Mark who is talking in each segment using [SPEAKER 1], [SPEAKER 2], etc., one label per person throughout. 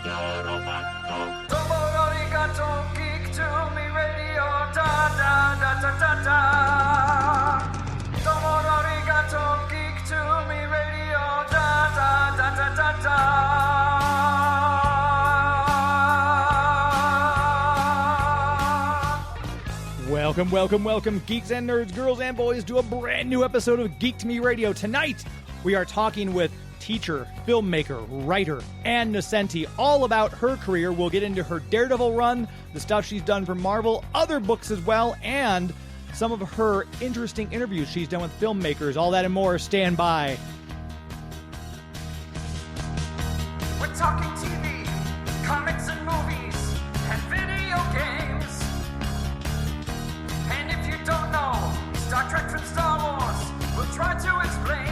[SPEAKER 1] Geek to me radio, da da da da da da. Geek to me radio, da da da da da da. Welcome, geeks and nerds, girls and boys, to a brand new episode of Geek to Me Radio. Tonight, we are talking with teacher, filmmaker, writer, Ann Nocenti, all about her career. We'll get into her Daredevil run, the stuff she's done for Marvel, other books as well, and some of her interesting interviews she's done with filmmakers. All that and more. Stand by. We're talking TV, comics and movies, and video games. And if you don't know Star Trek from Star Wars, we'll try to explain.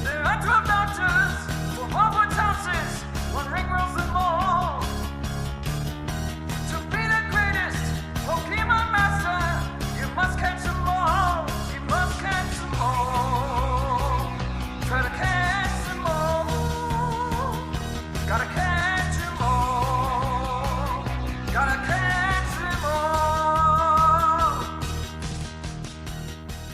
[SPEAKER 1] There are 12 doctors for Hogwarts houses, one ring rules them all. To be the greatest Pokemon master, you must catch them all. You must catch them all. Try to catch them all. Gotta catch them all. Gotta catch them all.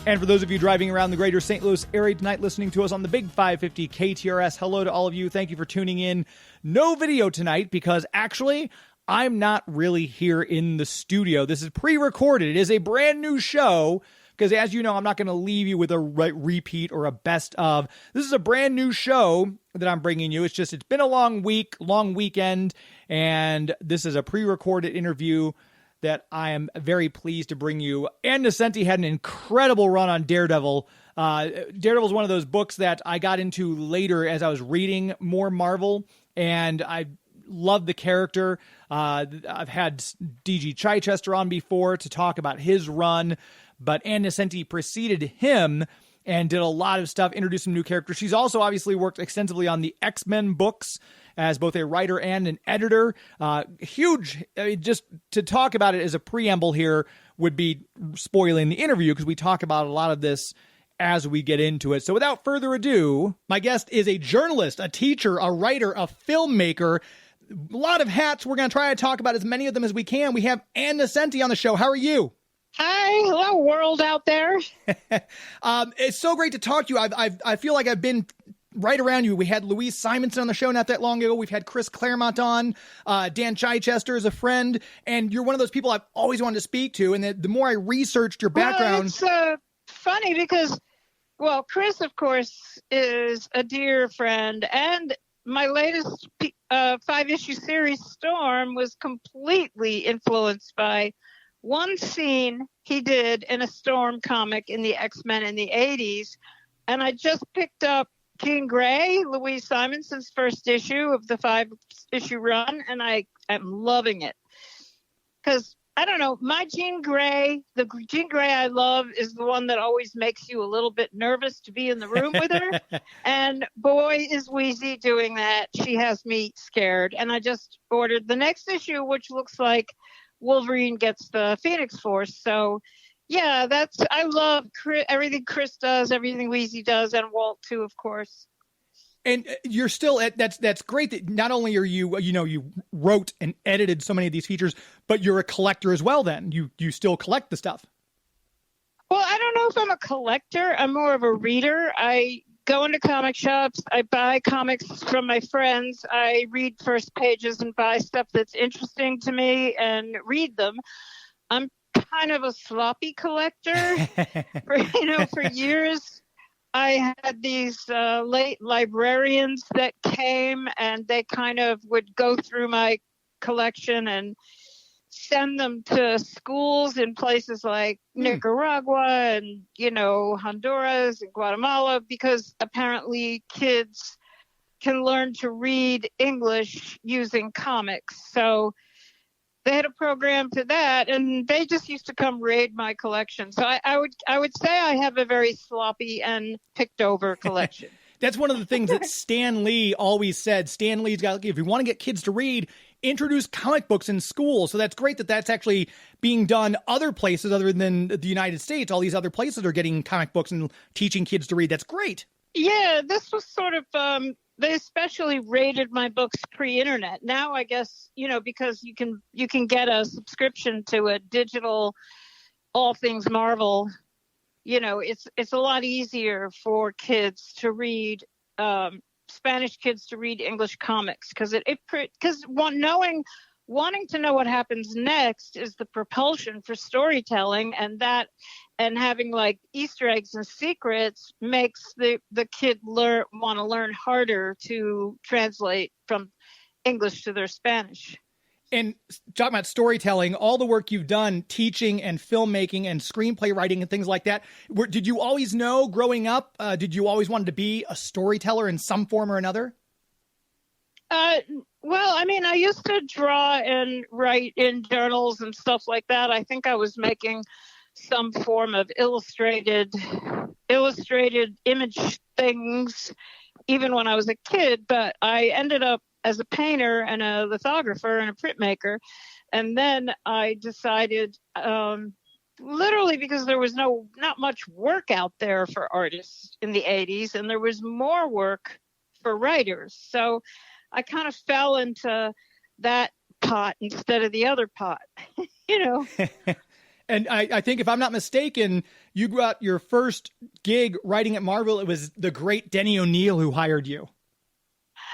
[SPEAKER 1] And for those of you driving around the greater St. Louis area tonight, listening to us on the Big 550 KTRS, hello to all of you. Thank you for tuning in. No video tonight because actually I'm not really here in the studio. This is pre-recorded. It is a brand new show because, as you know, I'm not going to leave you with a repeat or a best of. This is a brand new show that I'm bringing you. It's been a long week, long weekend, and this is a pre-recorded interview that I am very pleased to bring you. Ann Nocenti had an incredible run on Daredevil. Daredevil is one of those books that I got into later as I was reading more Marvel, and I love the character. I've had D.G. Chichester on before to talk about his run, but Ann Nocenti preceded him and did a lot of stuff, introduced some new characters. She's also obviously worked extensively on the X-Men books as both a writer and an editor. Huge. I mean, just to talk about it as a preamble here would be spoiling the interview because we talk about a lot of this as we get into it. So without further ado, my guest is a journalist, a teacher, a writer, a filmmaker. A lot of hats. We're going to try to talk about as many of them as we can. We have Ann Nocenti on the show. How are you?
[SPEAKER 2] Hi, hello world out there.
[SPEAKER 1] It's so great to talk to you. I feel like I've been right around you. We had Louise Simonson on the show not that long ago. We've had Chris Claremont on. Dan Chichester is a friend, and you're one of those people I've always wanted to speak to. And the more I researched your background,
[SPEAKER 2] it's funny because, well, Chris, of course, is a dear friend, and my latest 5-issue series, Storm, was completely influenced by one scene he did in a Storm comic in the X-Men in the 80s. And I just picked up Jean Grey, Louise Simonson's first issue of the 5-issue run, and I am loving it. Because, I don't know, my Jean Grey, the Jean Grey I love is the one that always makes you a little bit nervous to be in the room with her. And boy, is Wheezy doing that. She has me scared. And I just ordered the next issue, which looks like Wolverine gets the Phoenix Force. So, yeah, I love everything Chris does, everything Wheezy does, and Walt too, of course.
[SPEAKER 1] And you're still that's great that not only are you you wrote and edited so many of these features, but you're a collector as well. Then you still collect the stuff.
[SPEAKER 2] Well, I don't know if I'm a collector. I'm more of a reader. I go into comic shops. I buy comics from my friends. I read first pages and buy stuff that's interesting to me and read them. I'm kind of a sloppy collector. For years, I had these late librarians that came and they kind of would go through my collection and send them to schools in places like Nicaragua and, Honduras and Guatemala, because apparently kids can learn to read English using comics. So they had a program to that, and they just used to come raid my collection. So I would say I have a very sloppy and picked over collection.
[SPEAKER 1] That's one of the things that Stan Lee always said. Stan Lee's got, if you want to get kids to read, introduce comic books in school. So that's great that that's actually being done other places other than the United States. All these other places are getting comic books and teaching kids to read. That's great.
[SPEAKER 2] Yeah, this was sort of they especially rated my books pre-internet. Now I guess, because you can get a subscription to a digital all things Marvel, it's a lot easier for kids to read, Spanish kids to read English comics, because wanting to know what happens next is the propulsion for storytelling, and having like Easter eggs and secrets makes the kid want to learn harder to translate from English to their Spanish.
[SPEAKER 1] And talking about storytelling, all the work you've done teaching and filmmaking and screenplay writing and things like that, did you always know growing up? Did you always want to be a storyteller in some form or another?
[SPEAKER 2] Well, I mean, I used to draw and write in journals and stuff like that. I think I was making some form of illustrated image things even when I was a kid, but I ended up as a painter and a lithographer and a printmaker. And then I decided, literally because there was not much work out there for artists in the 80s, and there was more work for writers. So I kind of fell into that pot instead of the other pot,
[SPEAKER 1] And I think, if I'm not mistaken, you got your first gig writing at Marvel. It was the great Denny O'Neil who hired you.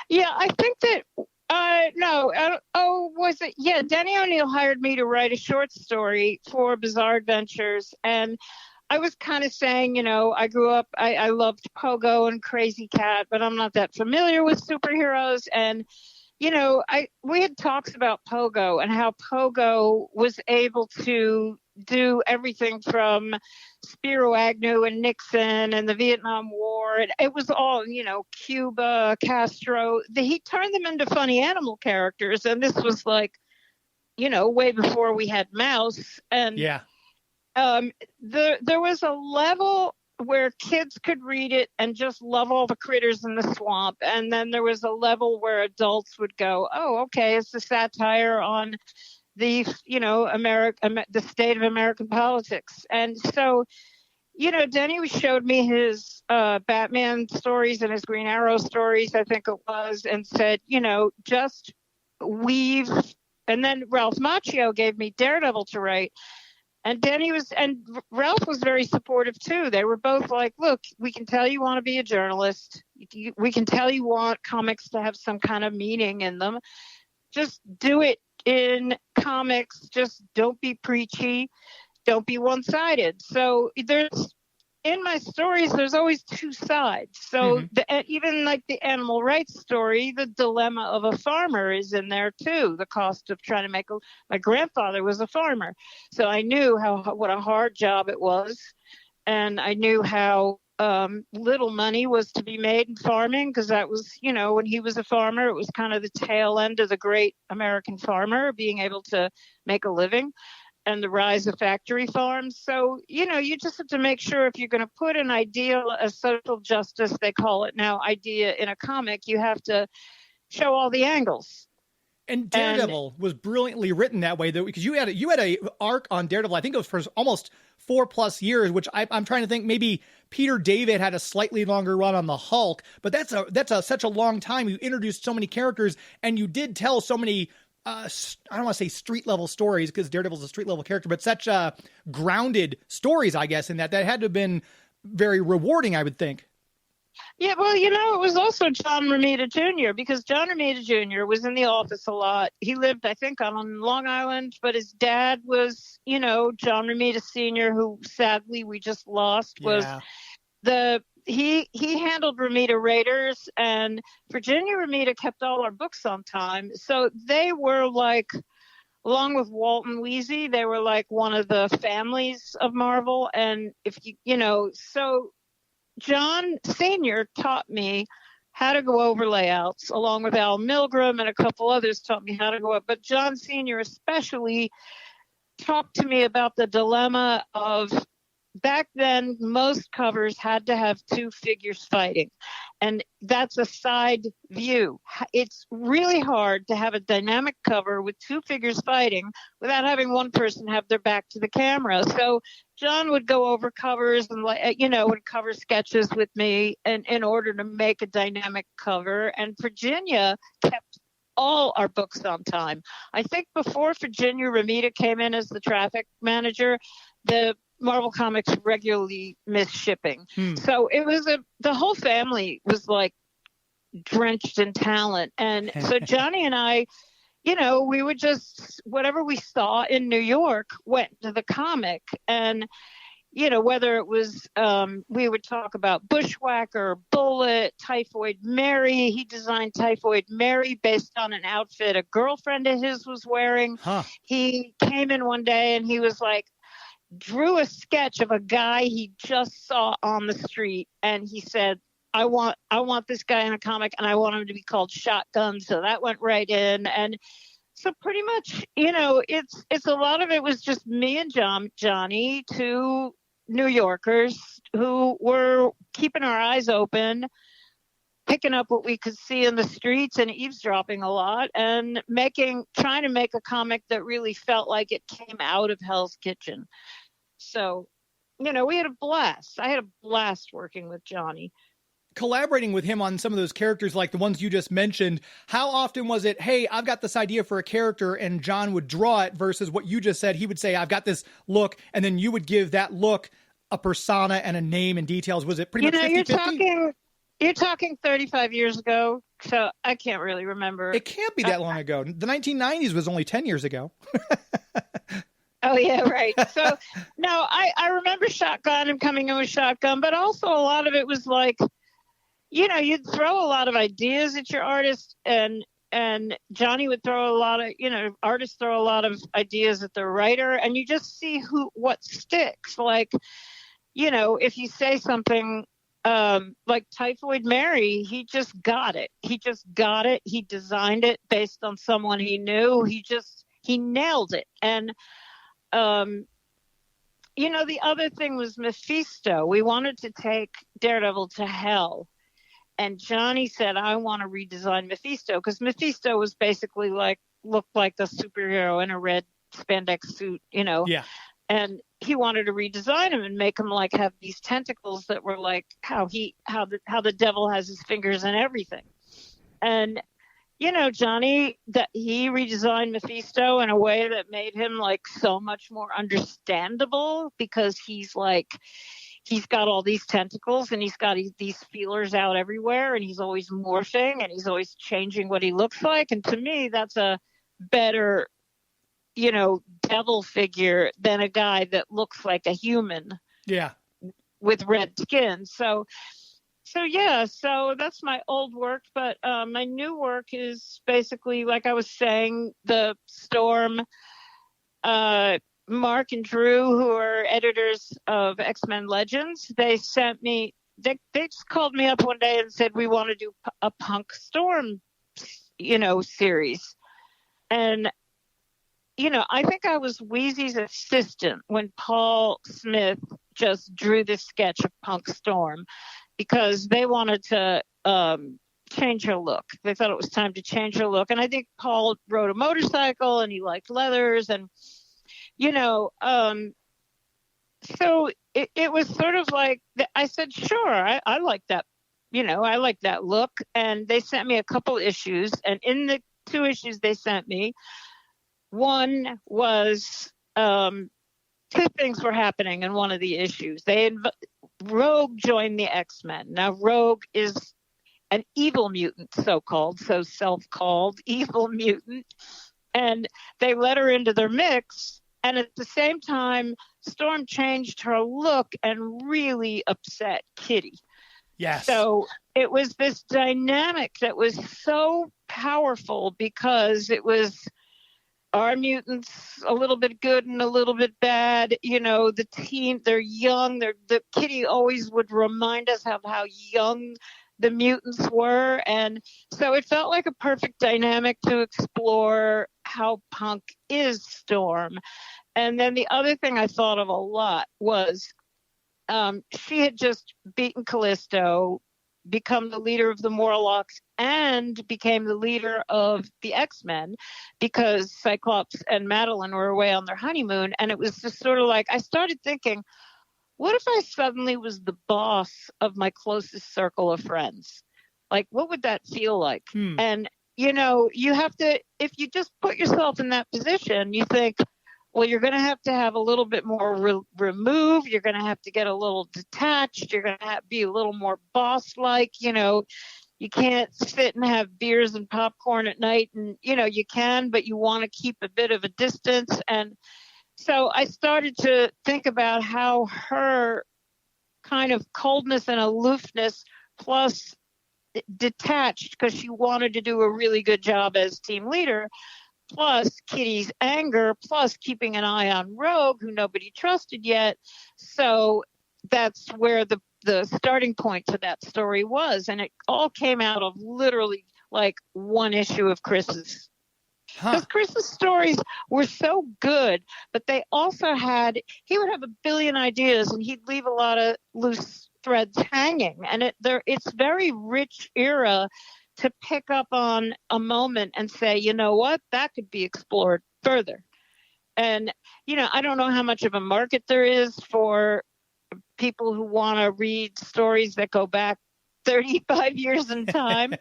[SPEAKER 2] Yeah, I think that, was it? Yeah, Denny O'Neil hired me to write a short story for Bizarre Adventures. And I was kind of saying, I grew up, I loved Pogo and Crazy Cat, but I'm not that familiar with superheroes. And, we had talks about Pogo and how Pogo was able to do everything from Spiro Agnew and Nixon and the Vietnam War. It was all, Cuba, Castro. He turned them into funny animal characters. And this was like, way before we had Mouse. And
[SPEAKER 1] yeah.
[SPEAKER 2] There was a level where kids could read it and just love all the critters in the swamp. And then there was a level where adults would go, oh, okay, it's a satire on the, the state of American politics. And so, Denny showed me his Batman stories and his Green Arrow stories, I think it was, and said, just weave. And then Ralph Macchio gave me Daredevil to write. And Ralph was very supportive too. They were both like, look, we can tell you want to be a journalist. We can tell you want comics to have some kind of meaning in them. Just do it in comics. Just don't be preachy. Don't be one-sided. So in my stories, there's always two sides. So even like the animal rights story, the dilemma of a farmer is in there too. The cost of trying to my grandfather was a farmer. So I knew what a hard job it was. And I knew how little money was to be made in farming, because that was, when he was a farmer, it was kind of the tail end of the great American farmer being able to make a living. And the rise of factory farms. So, you just have to make sure, if you're going to put an ideal, a social justice, they call it now, idea in a comic, you have to show all the angles.
[SPEAKER 1] And Daredevil was brilliantly written that way, though, because you had a arc on Daredevil. I think it was for almost 4+ years, which I'm trying to think, maybe Peter David had a slightly longer run on the Hulk, but that's such a long time. You introduced so many characters, and you did tell so many, I don't want to say street level stories, because Daredevil's a street level character, but such grounded stories, I guess, in that had to have been very rewarding, I would think.
[SPEAKER 2] Yeah, well, it was also John Romita Jr., because John Romita Jr. was in the office a lot. He lived, I think, on Long Island, but his dad was, John Romita Sr., who sadly we just lost, was he handled Romita Raiders, and Virginia Romita kept all our books on time. So they were like, along with Walt and Weezy, they were like one of the families of Marvel. And so John Sr. taught me how to go over layouts, along with Al Milgram and a couple others taught me how to go up. But John Sr. especially talked to me about the dilemma of, back then, most covers had to have two figures fighting. And that's a side view. It's really hard to have a dynamic cover with two figures fighting without having one person have their back to the camera. So John would go over covers and, would cover sketches with me in order to make a dynamic cover. And Virginia kept all our books on time. I think before Virginia Ramita came in as the traffic manager, the Marvel Comics regularly missed shipping. So it was the whole family was like drenched in talent. And so Johnny and I, we would just, whatever we saw in New York went to the comic. And, whether it was, we would talk about Bushwhacker, Bullet, Typhoid Mary. He designed Typhoid Mary based on an outfit a girlfriend of his was wearing. He came in one day and he was like, drew a sketch of a guy he just saw on the street, and he said, I want this guy in a comic, and I want him to be called Shotgun. So that went right in. And so pretty much, it's a lot of it was just me and Johnny, two New Yorkers who were keeping our eyes open, picking up what we could see in the streets and eavesdropping a lot, and trying to make a comic that really felt like it came out of Hell's Kitchen. So, we had a blast. I had a blast working with Johnny.
[SPEAKER 1] Collaborating with him on some of those characters, like the ones you just mentioned, how often was it, hey, I've got this idea for a character, and John would draw it, versus what you just said, he would say, I've got this look, and then you would give that look a persona and a name and details? Was it pretty much 50-50?
[SPEAKER 2] You're talking 35 years ago, so I can't really remember.
[SPEAKER 1] It can't be that long ago. The 1990s was only 10 years ago.
[SPEAKER 2] Oh, yeah, right. So, no, I remember Shotgun and coming in with Shotgun, but also a lot of it was like, you'd throw a lot of ideas at your artist, and Johnny would throw a lot of, artists throw a lot of ideas at the writer, and you just see what sticks. Like, if you say something like Typhoid Mary, he just got it. He designed it based on someone he knew. He nailed it. And, the other thing was Mephisto. We wanted to take Daredevil to hell. And Johnny said, I want to redesign Mephisto, because Mephisto was basically looked like the superhero in a red spandex suit,
[SPEAKER 1] Yeah.
[SPEAKER 2] And he wanted to redesign him and make him have these tentacles that were like how the devil has his fingers and everything. And Johnny, that he redesigned Mephisto in a way that made him so much more understandable, because he's got all these tentacles and he's got these feelers out everywhere, and he's always morphing and he's always changing what he looks like. And to me, that's a better, devil figure than a guy that looks like a human.
[SPEAKER 1] Yeah.
[SPEAKER 2] With red skin. So that's my old work. But my new work is basically, like I was saying, the Storm, Mark and Drew, who are editors of X-Men Legends, they just called me up one day and said, we want to do a Punk Storm, series. And, I think I was Wheezy's assistant when Paul Smith just drew this sketch of Punk Storm, because they wanted to change her look. They thought it was time to change her look. And I think Paul rode a motorcycle and he liked leathers, and so it was sort of like, I said, sure, I like that, I like that look. And they sent me a couple issues, and in the 2 issues they sent me, one was 2 things were happening in one of the issues. Rogue joined the X-Men. Now, Rogue is an evil mutant, self-called evil mutant. And they let her into their mix. And at the same time, Storm changed her look and really upset Kitty.
[SPEAKER 1] Yes.
[SPEAKER 2] So it was this dynamic that was so powerful, because it was our mutants a little bit good and a little bit bad. The team, they're young. The Kitty always would remind us of how young the mutants were. And so it felt like a perfect dynamic to explore how Punk is Storm. And then the other thing I thought of a lot was she had just beaten Callisto, become the leader of the Morlocks and became the leader of the X-Men because Cyclops and Madeline were away on their honeymoon. And it was just sort of like, I started thinking, what if I suddenly was the boss of my closest circle of friends? Like, what would that feel like? And, you know, you have to, if you just put yourself in that position, you think, well, you're going to have a little bit more remove. You're going to have to get a little detached. You're going to have be a little more boss-like. You know, you can't sit and have beers and popcorn at night. And, you know, you can, but you want to keep a bit of a distance. And so I started to think about how her kind of coldness and aloofness plus detached, because she wanted to do a really good job as team leader, plus Kitty's anger, plus keeping an eye on Rogue, who nobody trusted yet. So that's where the starting point to that story was. And it all came out of literally like one issue of Chris's. Because Chris's stories were so good, but they also he would have a billion ideas and he'd leave a lot of loose threads hanging. And it's very rich era to pick up on a moment and say, you know what, that could be explored further. And, you know, I don't know how much of a market there is for people who want to read stories that go back 35 years in time.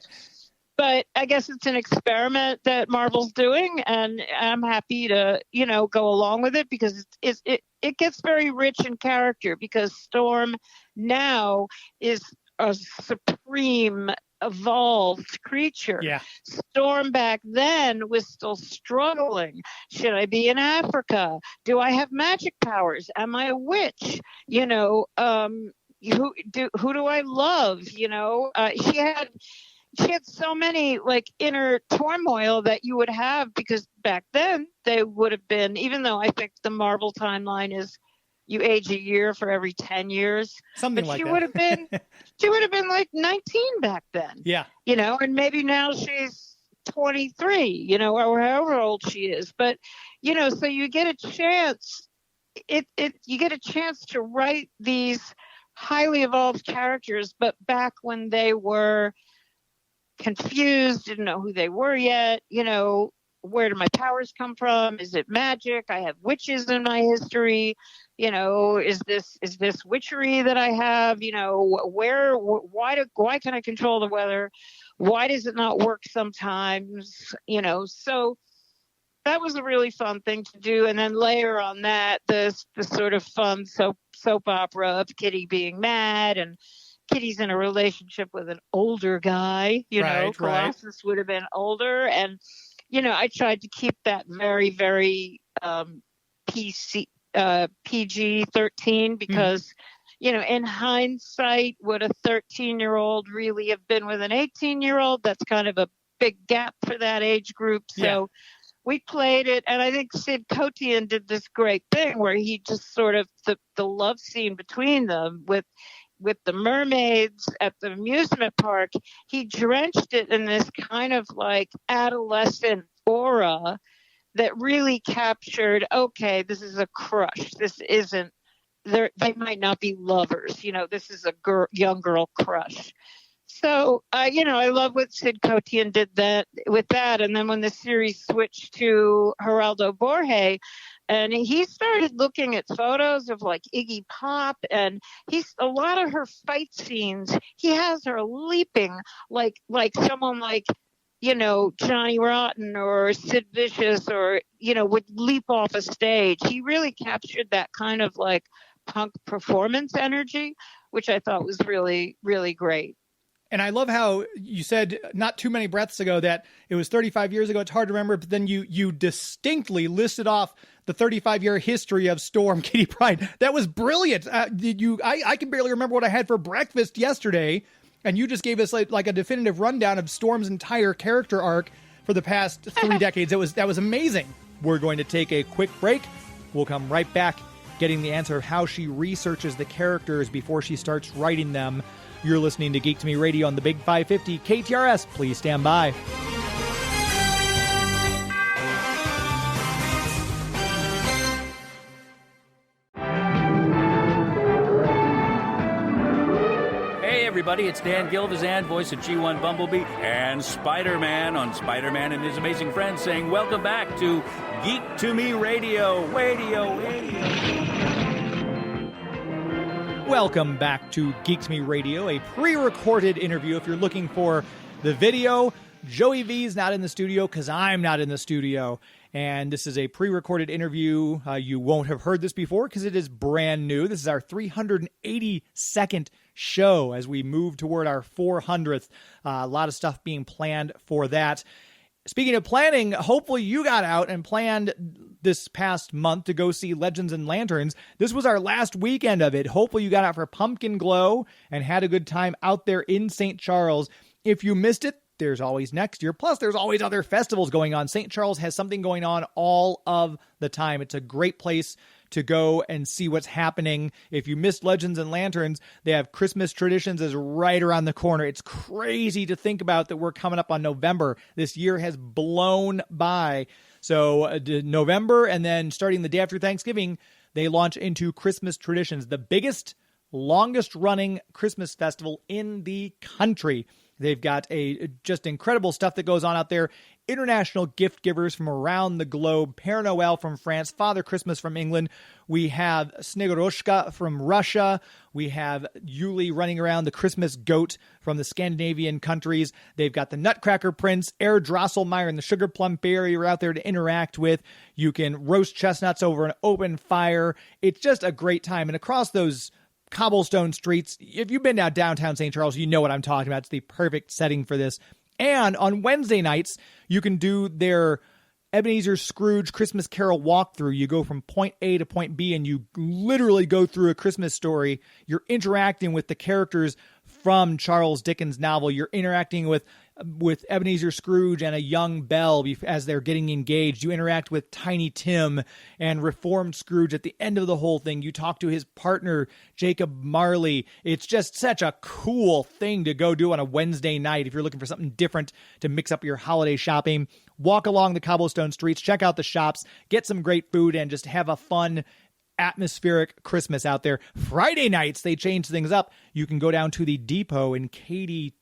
[SPEAKER 2] But I guess it's an experiment that Marvel's doing, and I'm happy to, you know, go along with it because it gets very rich in character because Storm now is a supreme evolved creature.
[SPEAKER 1] Yeah.
[SPEAKER 2] Storm back then was still struggling. Should I be in Africa? Do I have magic powers? Am I a witch? You know, who do I love? You know, she had so many like inner turmoil that you would have because back then they would have been, even though I think the Marvel timeline is you age a year for every 10 years.
[SPEAKER 1] Something like that.
[SPEAKER 2] She would have been like 19 back then.
[SPEAKER 1] Yeah.
[SPEAKER 2] You know, and maybe now she's 23, you know, or however old she is. But, you know, so you get a chance, you get a chance to write these highly evolved characters, but back when they were confused, didn't know who they were yet, you know, where do my powers come from? Is it magic? I have witches in my history. You know, is this witchery that I have? You know, why can I control the weather? Why does it not work sometimes? You know, so that was a really fun thing to do. And then layer on that the sort of fun soap opera of Kitty being mad and Kitty's in a relationship with an older guy. You know, Colossus would have been older and. You know, I tried to keep that very, very PG-13 because, you know, in hindsight, would a 13-year-old really have been with an 18-year-old? That's kind of a big gap for that age group. So we played it. And I think Sid Kotian did this great thing where he just sort of the love scene between them with the mermaids at the amusement park, he drenched it in this kind of like adolescent aura that really captured, okay, this is a crush. This isn't, they might not be lovers. You know, this is a young girl crush. So, you know, I love what Sid Kotian did with that. And then when the series switched to Geraldo Borges, and he started looking at photos of like Iggy Pop and a lot of her fight scenes, he has her leaping like someone like, you know, Johnny Rotten or Sid Vicious or, you know, would leap off a stage. He really captured that kind of like punk performance energy, which I thought was really, really great.
[SPEAKER 1] And I love how you said not too many breaths ago that it was 35 years ago. It's hard to remember, but then you distinctly listed off the 35-year history of Storm, Kitty Pryde. That was brilliant. I can barely remember what I had for breakfast yesterday, and you just gave us like a definitive rundown of Storm's entire character arc for the past 3 decades. That was amazing. We're going to take a quick break. We'll come right back, getting the answer of how she researches the characters before she starts writing them. You're listening to Geek to Me Radio on the Big 550 KTRS. Please stand by.
[SPEAKER 3] Hey, everybody. everybody. It's Dan Gilvezan, voice of G1 Bumblebee, and Spider-Man on Spider-Man and His Amazing Friends, saying welcome back to Geek to Me Radio.
[SPEAKER 1] Welcome back to Geek to Me Radio, a pre-recorded interview. If you're looking for the video, Joey V's not in the studio because I'm not in the studio. And this is a pre-recorded interview. You won't have heard this before because it is brand new. This is our 382nd show as we move toward our 400th. A lot of stuff being planned for that. Speaking of planning, hopefully you got out and planned this past month to go see Legends and Lanterns. This was our last weekend of it. Hopefully you got out for Pumpkin Glow and had a good time out there in St. Charles. If you missed it, there's always next year. Plus, there's always other festivals going on. St. Charles has something going on all of the time. It's a great place to go and see what's happening. If you missed Legends and Lanterns, they have Christmas Traditions is right around the corner. It's crazy to think about that we're coming up on November. This year has blown by. So November, and then starting the day after Thanksgiving, they launch into Christmas Traditions, the biggest, longest running Christmas festival in the country. They've got just incredible stuff that goes on out there. International gift givers from around the globe. Père Noël from France. Father Christmas from England. We have Snegoroshka from Russia. We have Yuli running around, the Christmas goat from the Scandinavian countries. They've got the Nutcracker Prince, Herr Drosselmeyer, and the Sugar Plum Fairy are out there to interact with. You can roast chestnuts over an open fire. It's just a great time. And across those cobblestone streets, if you've been down downtown St. Charles, you know what I'm talking about. It's the perfect setting for this. And on Wednesday nights, you can do their Ebenezer Scrooge Christmas Carol walkthrough. You go from point A to point B and you literally go through a Christmas story. You're interacting with the characters from Charles Dickens' novel. You're interacting with Ebenezer Scrooge and a young Belle as they're getting engaged. You interact with Tiny Tim and Reformed Scrooge at the end of the whole thing. You talk to his partner, Jacob Marley. It's just such a cool thing to go do on a Wednesday night if you're looking for something different to mix up your holiday shopping. Walk along the cobblestone streets, check out the shops, get some great food, and just have a fun atmospheric Christmas out there. Friday nights, they change things up. You can go down to the depot in Katy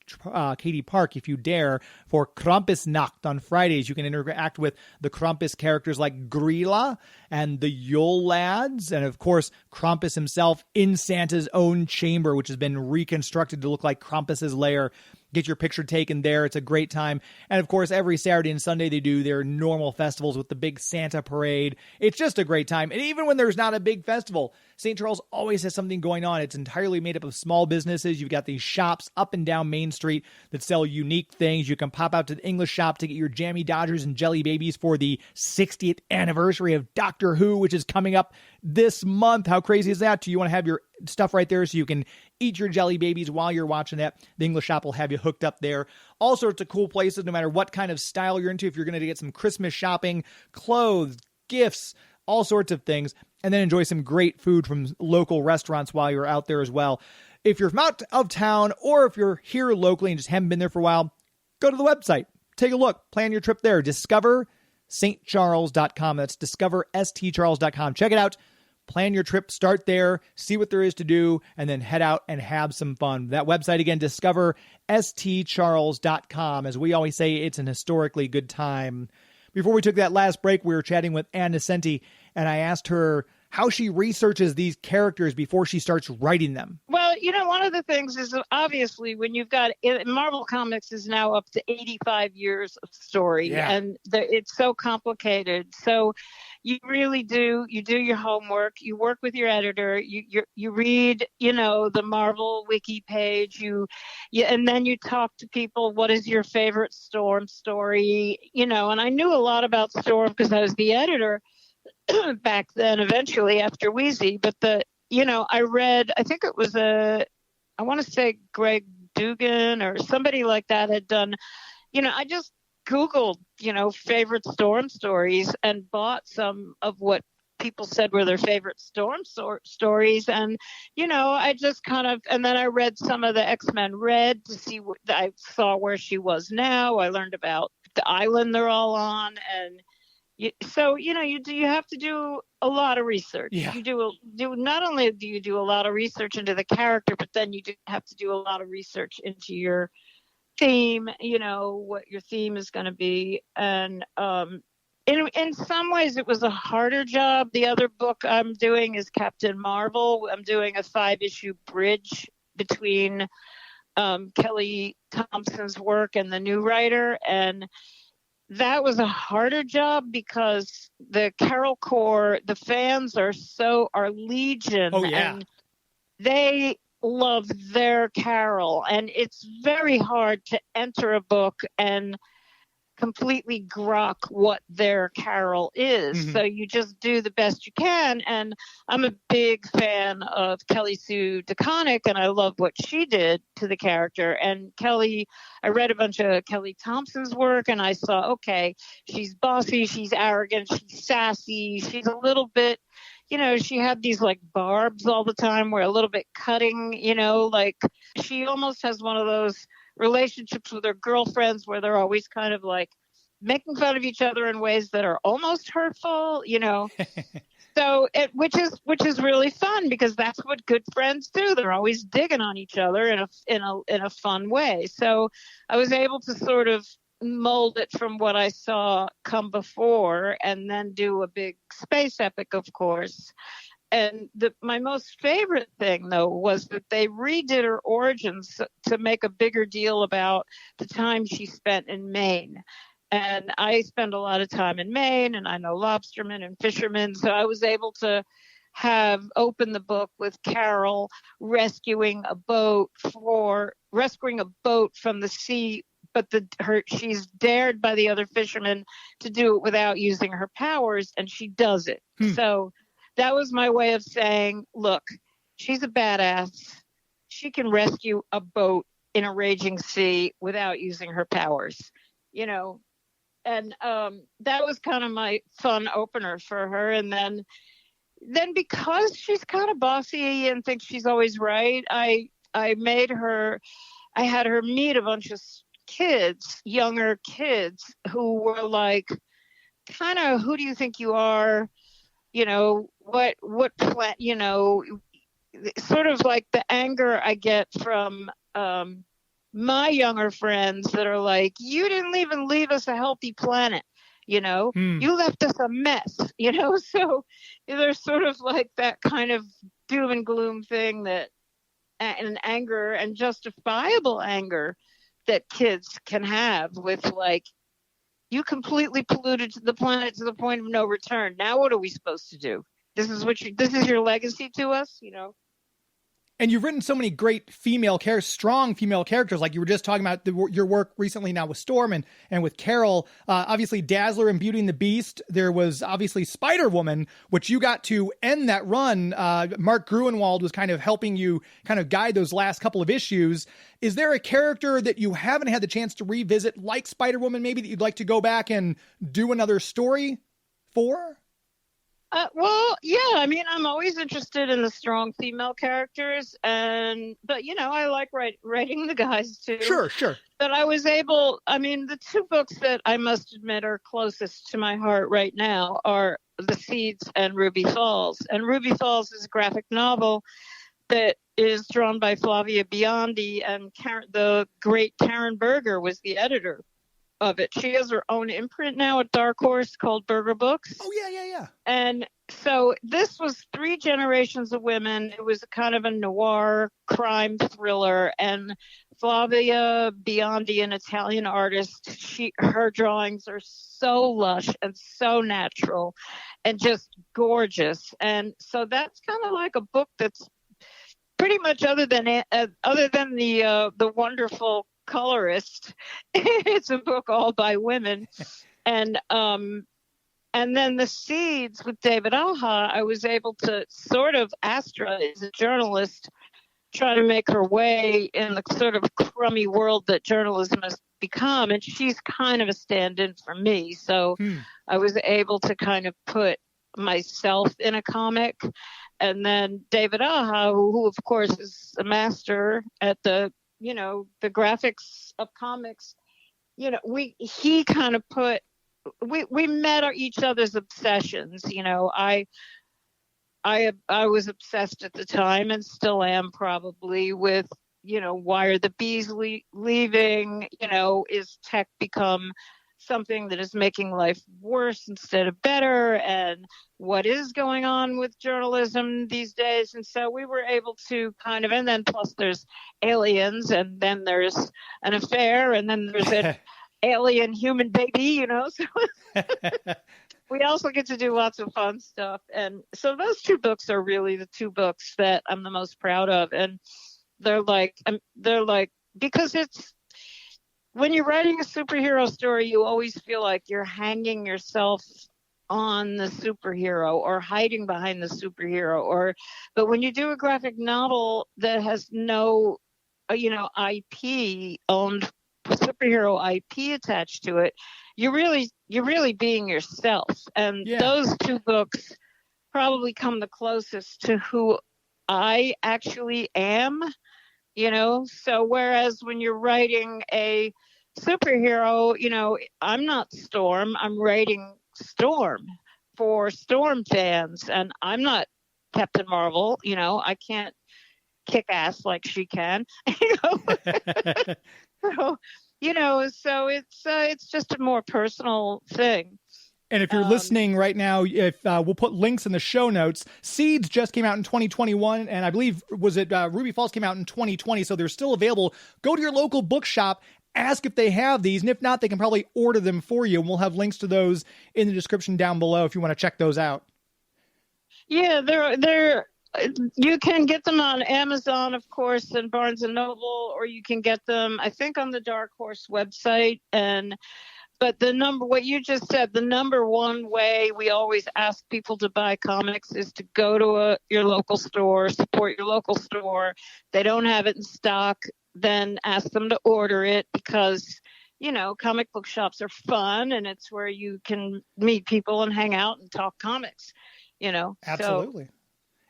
[SPEAKER 1] Park, if you dare, for Krampusnacht on Fridays. You can interact with the Krampus characters like Grilla and the Yule Lads, and of course, Krampus himself in Santa's own chamber, which has been reconstructed to look like Krampus's lair. Get your picture taken there. It's a great time. And of course, every Saturday and Sunday, they do their normal festivals with the big Santa parade. It's just a great time. And even when there's not a big festival, St. Charles always has something going on. It's entirely made up of small businesses. You've got these shops up and down Main Street that sell unique things. You can pop out to the English shop to get your Jammy Dodgers and Jelly Babies for the 60th anniversary of Doctor Who, which is coming up this month. How crazy is that? Do you want to have your stuff right there so you can eat your Jelly Babies while you're watching that? The English shop will have you hooked up there. All sorts of cool places, no matter what kind of style you're into. If you're going to get some Christmas shopping, clothes, gifts, all sorts of things, and then enjoy some great food from local restaurants while you're out there as well. If you're from out of town or if you're here locally and just haven't been there for a while, go to the website. Take a look. Plan your trip there. DiscoverStCharles.com. That's DiscoverStCharles.com. Check it out. Plan your trip, start there, see what there is to do, and then head out and have some fun. That website, again, DiscoverStCharles.com. As we always say, it's an historically good time. Before we took that last break, we were chatting with Ann Nocenti, and I asked her how she researches these characters before she starts writing them.
[SPEAKER 2] Well, one of the things is that obviously when you've got Marvel Comics is now up to 85 years of story, and it's so complicated. So you really do your homework. You work with your editor. You read, the Marvel wiki page. And then you talk to people. What is your favorite Storm story? And I knew a lot about Storm because I was the editor back then. Eventually, after Wheezy, but I read. I think it was I want to say Greg Dugan or somebody like that had done. I just Googled, favorite Storm stories and bought some of what people said were their favorite Storm stories. And, I just and then I read some of the X-Men Red to see what I saw where she was now. I learned about the island they're all on. And, You have to do a lot of research.
[SPEAKER 1] Yeah.
[SPEAKER 2] Not only do you do a lot of research into the character, but then you do have to do a lot of research into your theme, what your theme is going to be. And in some ways it was a harder job. The other book I'm doing is Captain Marvel. I'm doing a 5-issue bridge between Kelly Thompson's work and the new writer, and that was a harder job because the Carol Corps, the fans are legion.
[SPEAKER 1] Oh, yeah.
[SPEAKER 2] And they love their Carol. And it's very hard to enter a book and completely grok what their Carol is.
[SPEAKER 1] Mm-hmm.
[SPEAKER 2] So you just do the best you can. And I'm a big fan of Kelly Sue DeConnick, and I love what she did to the character. And I read a bunch of Kelly Thompson's work, and I saw, okay, she's bossy, she's arrogant, she's sassy, she's a little bit, she had these like barbs all the time, where a little bit cutting, like she almost has one of those relationships with her girlfriends where they're always kind of like making fun of each other in ways that are almost hurtful, So which is really fun, because that's what good friends do. They're always digging on each other in a fun way. So I was able to sort of mold it from what I saw come before, and then do a big space epic, of course. And my most favorite thing, though, was that they redid her origins to make a bigger deal about the time she spent in Maine. And I spend a lot of time in Maine, and I know lobstermen and fishermen. So I was able to open the book with Carol rescuing a boat from the sea. But she's dared by the other fishermen to do it without using her powers, and she does it. So that was my way of saying, look, she's a badass. She can rescue a boat in a raging sea without using her powers, And that was kind of my fun opener for her. And then because she's kind of bossy and thinks she's always right, I had her meet a bunch of younger kids who were like, kind of, who do you think you are? What plan, sort of like the anger I get from my younger friends that are like, you didn't even leave us a healthy planet, you left us a mess, so there's sort of like that kind of doom and gloom thing and anger, and justifiable anger that kids can have with like, you completely polluted the planet to the point of no return. Now what are we supposed to do? This is your legacy to us,
[SPEAKER 1] And you've written so many great strong female characters, like you were just talking about your work recently now with Storm and with Carol. Obviously, Dazzler and Beauty and the Beast. There was obviously Spider-Woman, which you got to end that run. Mark Gruenwald was kind of helping you kind of guide those last couple of issues. Is there a character that you haven't had the chance to revisit, like Spider-Woman, maybe, that you'd like to go back and do another story for?
[SPEAKER 2] Well, yeah, I mean, I'm always interested in the strong female characters, but I like writing the guys too.
[SPEAKER 1] Sure.
[SPEAKER 2] But the two books that I must admit are closest to my heart right now are The Seeds and Ruby Falls. And Ruby Falls is a graphic novel that is drawn by Flavia Biondi, and the great Karen Berger was the editor of it. She has her own imprint now at Dark Horse called Berger Books.
[SPEAKER 1] Oh, yeah.
[SPEAKER 2] And so this was 3 generations of women. It was kind of a noir crime thriller. And Flavia Biondi, an Italian artist, her drawings are so lush and so natural and just gorgeous. And so that's kind of like a book that's pretty much, other than the wonderful colorist, it's a book all by women. And then The Seeds with David Alha, I was able to sort of, Astra is a journalist trying to make her way in the sort of crummy world that journalism has become, and she's kind of a stand-in for me. So I was able to kind of put myself in a comic. And then David Alha, who of course is a master at the graphics of comics, he kind of put we met each other's obsessions. I was obsessed at the time and still am probably with, why are the bees leaving? Is tech become something that is making life worse instead of better? And what is going on with journalism these days? And so we were able to and then plus there's aliens, and then there's an affair, and then there's an alien human baby, so we also get to do lots of fun stuff. And so those two books are really the two books that I'm the most proud of. And they're like, because it's, when you're writing a superhero story, you always feel like you're hanging yourself on the superhero or hiding behind the superhero, but when you do a graphic novel that has no, IP owned superhero IP attached to it, you're really being yourself. And those two books probably come the closest to who I actually am, so whereas when you're writing a superhero, I'm not Storm, I'm writing Storm for Storm fans, and I'm not Captain Marvel, I can't kick ass like she can. So it's just a more personal thing.
[SPEAKER 1] And if you're listening right now, we'll put links in the show notes. Seeds just came out in 2021, and I believe Ruby Falls came out in 2020, so they're still available. Go to your local bookshop, ask if they have these, and if not, they can probably order them for you, and we'll have links to those in the description down below if you want to check those out.
[SPEAKER 2] Yeah, they're you can get them on Amazon, of course, and Barnes and Noble, or you can get them, I think, on the Dark Horse website. But what you just said, the number one way we always ask people to buy comics is to go to your local store, support your local store. If they don't have it in stock, then ask them to order it, because, comic book shops are fun, and it's where you can meet people and hang out and talk comics,
[SPEAKER 1] Absolutely.
[SPEAKER 2] So,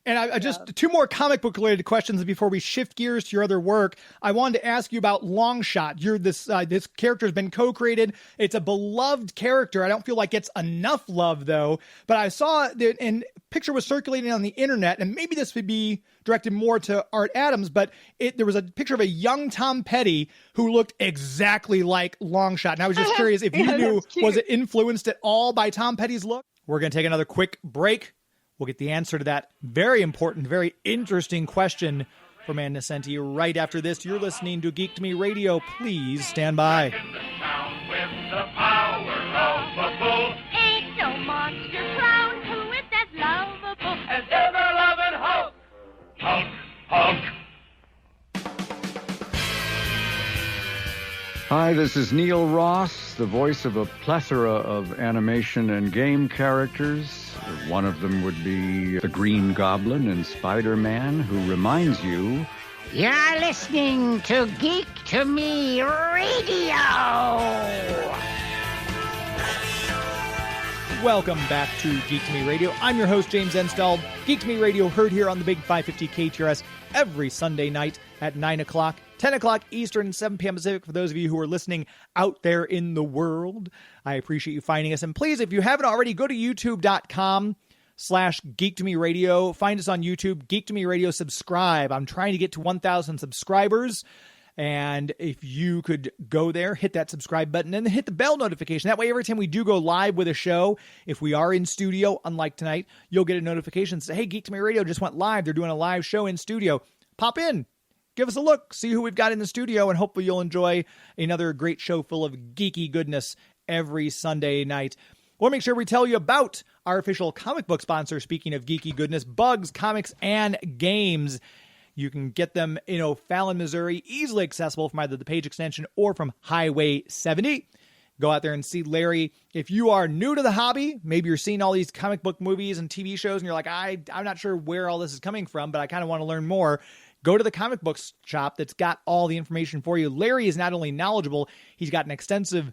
[SPEAKER 1] and I just two more comic book related questions before we shift gears to your other work. I wanted to ask you about Longshot. You're this character has been co-created. It's a beloved character. I don't feel like it's enough love though. But I saw that, and picture was circulating on the internet, and maybe this would be directed more to Art Adams, but there was a picture of a young Tom Petty who looked exactly like Longshot. And I was just curious if you knew, was it influenced at all by Tom Petty's look? We're going to take another quick break. We'll get the answer to that very important, very interesting question from Ann Nocenti right after this. You're listening to Geek to Me Radio. Please stand by.
[SPEAKER 4] With the power of a bull. Ain't no monster clown who is as lovable as ever-loving Hulk. Hulk, Hulk.
[SPEAKER 5] Hi, this is Neil Ross, the voice of a plethora of animation and game characters. One of them would be the Green Goblin and Spider-Man, who reminds you...
[SPEAKER 6] You're listening to Geek to Me Radio!
[SPEAKER 1] Welcome back to Geek to Me Radio. I'm your host, James Enstall. Geek to Me Radio heard here on the Big 550 KTRS every Sunday night at 9 o'clock, 10 o'clock Eastern, 7 p.m. Pacific. For those of you who are listening out there in the world, I appreciate you finding us. And please, if you haven't already, go to youtube.com/Geek2Me Radio. Find us on YouTube, Geek to Me Radio. Subscribe. I'm trying to get to 1,000 subscribers. And if you could go there, hit that subscribe button, and then hit the bell notification. That way, every time we do go live with a show, if we are in studio, unlike tonight, you'll get a notification. Say, hey, Geek to Me Radio just went live. They're doing a live show in studio. Pop in. Give us a look. See who we've got in the studio, and hopefully you'll enjoy another great show full of geeky goodness every Sunday night. We'll make sure we tell you about our official comic book sponsor, speaking of geeky goodness, Bugs Comics and Games. You can get them in O'Fallon, Missouri, easily accessible from either the Page Extension or from Highway 70. Go out there and see Larry. If you are new to the hobby, maybe you're seeing all these comic book movies and TV shows, and you're like, I'm not sure where all this is coming from, but I kind of want to learn more. Go to the comic book shop that's got all the information for you. Larry is not only knowledgeable, he's got an extensive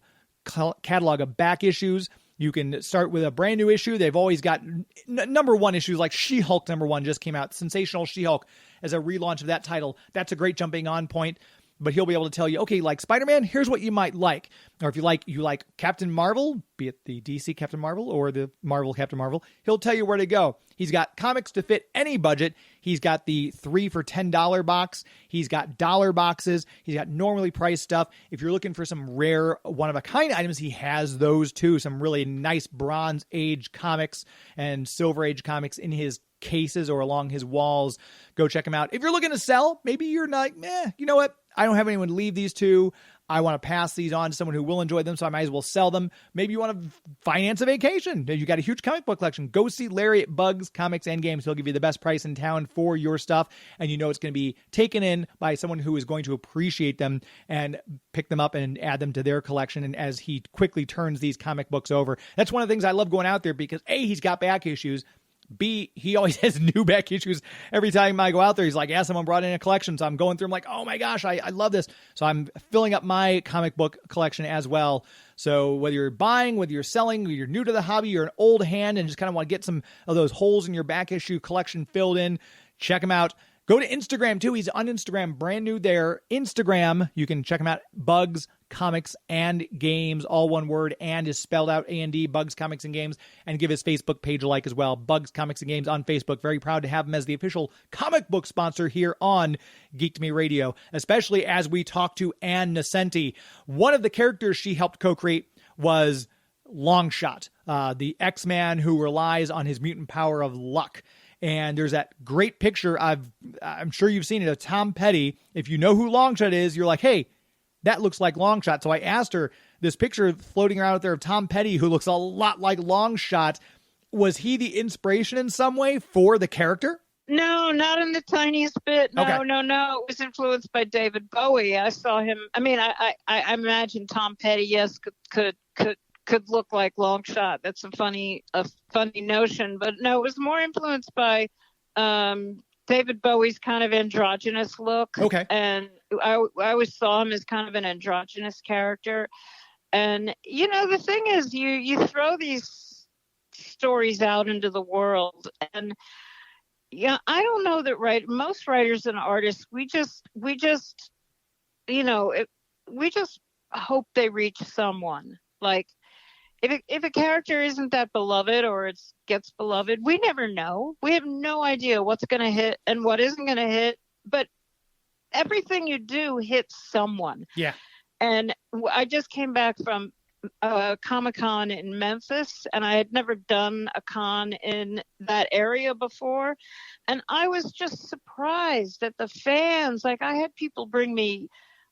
[SPEAKER 1] catalog of back issues. You can start with a brand new issue. They've always got number one issues, like She-Hulk #1 just came out. Sensational She-Hulk as a relaunch of that title. That's a great jumping on point. but he'll be able to tell you, okay, like Spider-Man, here's what you might like. Or if you like Captain Marvel, be it the DC Captain Marvel or the Marvel Captain Marvel, he'll tell you where to go. He's got comics to fit any budget. He's got the 3 for $10 box. He's got dollar boxes. He's got normally priced stuff. If you're looking for some rare one-of-a-kind items, he has those too. Some really nice Bronze Age comics and Silver Age comics in his cases or along his walls. Go check him out. If you're looking to sell, maybe you're not, you know what? I don't have anyone to leave these to. I want to pass these on to someone who will enjoy them, so I might as well sell them. Maybe you want to finance a vacation. You got a huge comic book collection. Go see Larry at Bugs Comics and Games. He'll give you the best price in town for your stuff, and you know it's going to be taken in by someone who is going to appreciate them and pick them up and add them to their collection. And as he quickly turns these comic books over, that's one of the things I love going out there because A, he's got back issues. B, he always has new back issues every time I go out there. He's like, yeah, someone brought in a collection. So I'm going through, I'm like, oh my gosh, I love this. So I'm filling up my comic book collection as well. So whether you're buying, whether you're selling, whether you're new to the hobby, you're an old hand and just kind of want to get some of those holes in your back issue collection filled in, check him out. Go to Instagram too. He's on Instagram, brand new there. Instagram, you can check him out. Bugs Comics and Games, all one word, and is spelled out A&D, Bugs Comics and Games, and give his Facebook page a like as well. Bugs Comics and Games on Facebook. Very proud to have him as the official comic book sponsor here on Geek to Me Radio, especially as we talk to Ann Nocenti. One of the characters she helped co-create was Longshot, the X-Man who relies on his mutant power of luck. And there's that great picture, I'm sure you've seen it, of Tom Petty. If you know who Longshot is, you're like, hey, that looks like Longshot. So I asked her, this picture floating around out there of Tom Petty, who looks a lot like Longshot, was he the inspiration in some way for the character?
[SPEAKER 2] No, not in the tiniest bit. No,
[SPEAKER 1] Okay.
[SPEAKER 2] no. It was influenced by David Bowie. I saw him. I mean, I imagine Tom Petty, yes, could look like Longshot. That's a funny notion, but no, it was more influenced by David Bowie's kind of androgynous look.
[SPEAKER 1] Okay.
[SPEAKER 2] And I always saw him as kind of an androgynous character. And, you know, the thing is, you throw these stories out into the world, and yeah, I don't know that most writers and artists, we just hope they reach someone. Like, if a character isn't that beloved or it gets beloved, we never know. We have no idea what's going to hit and what isn't going to hit. But everything you do hits someone.
[SPEAKER 1] Yeah.
[SPEAKER 2] And I just came back from Comic-Con in Memphis, and I had never done a con in that area before. And I was just surprised at the fans. Like, I had people bring me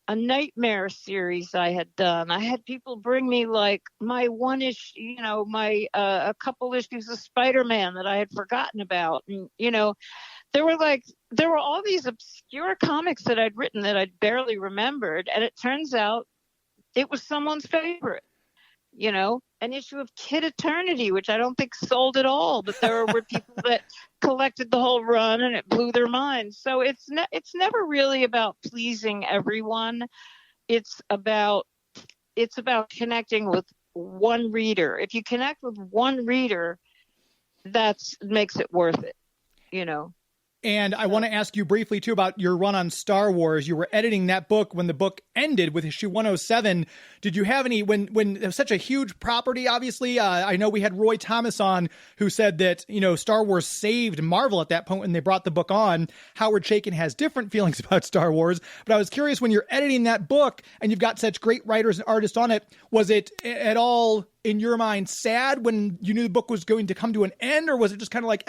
[SPEAKER 2] a Nightmare series I had done. I had people bring me like my one issue, a couple issues of Spider-Man that I had forgotten about. And, there were all these obscure comics that I'd written that I'd barely remembered. And it turns out it was someone's favorite, an issue of Kid Eternity, which I don't think sold at all, but there were people that collected the whole run and it blew their minds. So it's never really about pleasing everyone. It's about connecting with one reader. If you connect with one reader, that makes it worth it,
[SPEAKER 1] And I want to ask you briefly, too, about your run on Star Wars. You were editing that book when the book ended with issue 107. Did you have any, when it was such a huge property, obviously, I know we had Roy Thomas on who said that, Star Wars saved Marvel at that point when they brought the book on. Howard Chaykin has different feelings about Star Wars. But I was curious, when you're editing that book and you've got such great writers and artists on it, was it at all, in your mind, sad when you knew the book was going to come to an end? Or was it just kind of like,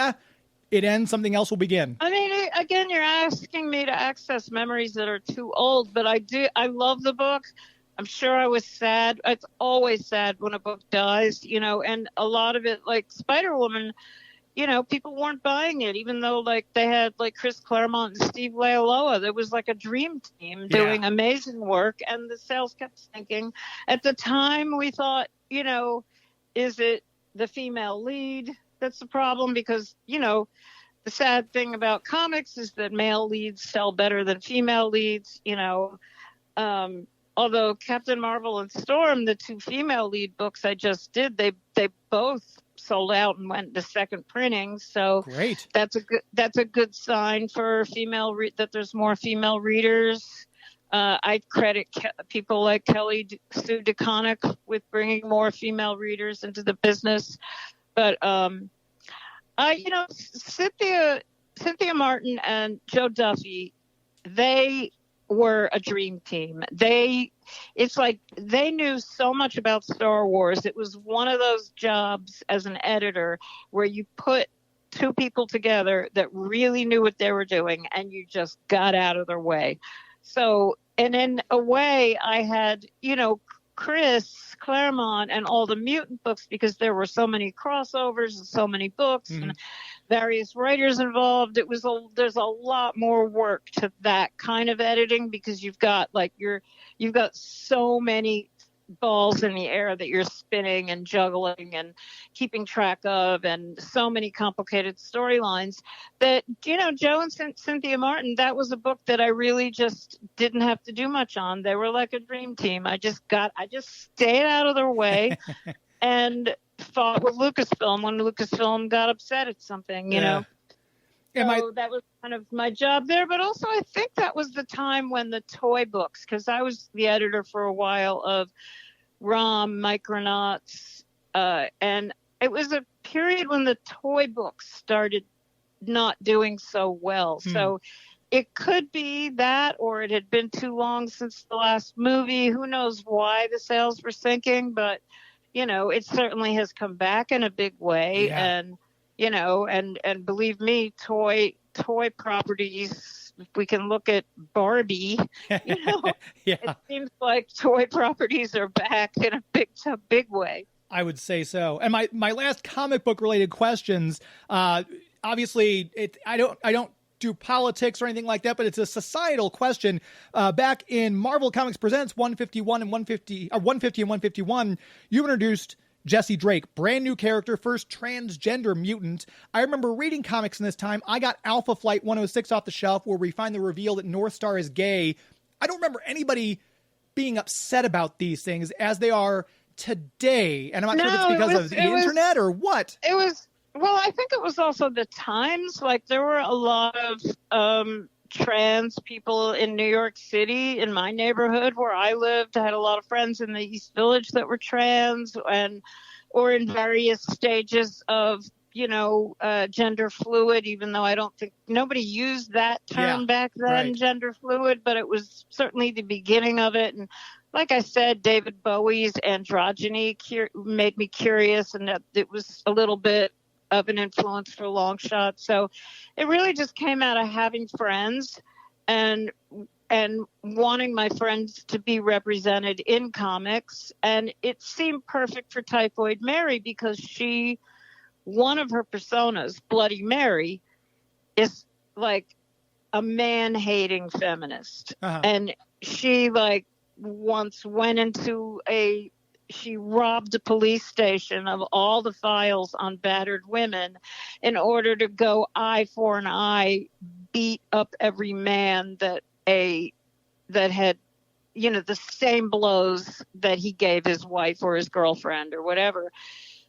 [SPEAKER 1] it ends, something else will begin?
[SPEAKER 2] I mean, again, you're asking me to access memories that are too old, but I love the book. I'm sure I was sad. It's always sad when a book dies, and a lot of it, like Spider-Woman, people weren't buying it, even though like they had like Chris Claremont and Steve Leialoha. There was like a dream team doing amazing work, and the sales kept sinking. At the time, we thought, is it the female lead that's the problem? Because, the sad thing about comics is that male leads sell better than female leads, although Captain Marvel and Storm, the two female lead books I just did, they both sold out and went to second printing. So
[SPEAKER 1] great.
[SPEAKER 2] That's a good sign for that there's more female readers. I credit people like Kelly Sue DeConnick with bringing more female readers into the business. But Cynthia Martin and Joe Duffy, they were a dream team. It's like they knew so much about Star Wars. It was one of those jobs as an editor where you put two people together that really knew what they were doing and you just got out of their way. So, and in a way I had, Chris Claremont and all the mutant books, because there were so many crossovers and so many books and various writers involved. There's a lot more work to that kind of editing, because you've got so many balls in the air that you're spinning and juggling and keeping track of, and so many complicated storylines that, Joe and Cynthia Martin, that was a book that I really just didn't have to do much on. They were like a dream team. I just stayed out of their way and fought with Lucasfilm when Lucasfilm got upset at something, So that was kind of my job there. But also I think that was the time when the toy books, because I was the editor for a while of ROM, Micronauts, and it was a period when the toy books started not doing so well. So it could be that, or it had been too long since the last movie. Who knows why the sales were sinking, but it certainly has come back in a big way.
[SPEAKER 1] Yeah.
[SPEAKER 2] And and believe me, toy properties, if we can look at Barbie, It seems like toy properties are back in a big way.
[SPEAKER 1] I would say so. And my last comic book related questions, obviously I don't do politics or anything like that, but it's a societal question. Back in Marvel Comics Presents 150 and 151, you introduced Jesse Drake, brand new character, first transgender mutant. I remember reading comics in this time. I got Alpha Flight 106 off the shelf, where we find the reveal that North Star is gay. I don't remember anybody being upset about these things as they are today. And I'm not sure if it's because of the internet or what.
[SPEAKER 2] Well, I think it was also the times. Like, there were a lot of trans people in New York City, in my neighborhood where I lived. I had a lot of friends in the East Village that were trans or in various stages of, gender fluid, even though I don't think nobody used that term back then, right. Gender fluid, but it was certainly the beginning of it. And like I said, David Bowie's androgyny made me curious, and that it was a little bit of an influence for Longshot. So it really just came out of having friends and wanting my friends to be represented in comics. And it seemed perfect for Typhoid Mary, because one of her personas, Bloody Mary, is like a man-hating feminist. And she once went into she robbed a police station of all the files on battered women in order to go eye for an eye, beat up every man that had, the same blows that he gave his wife or his girlfriend or whatever.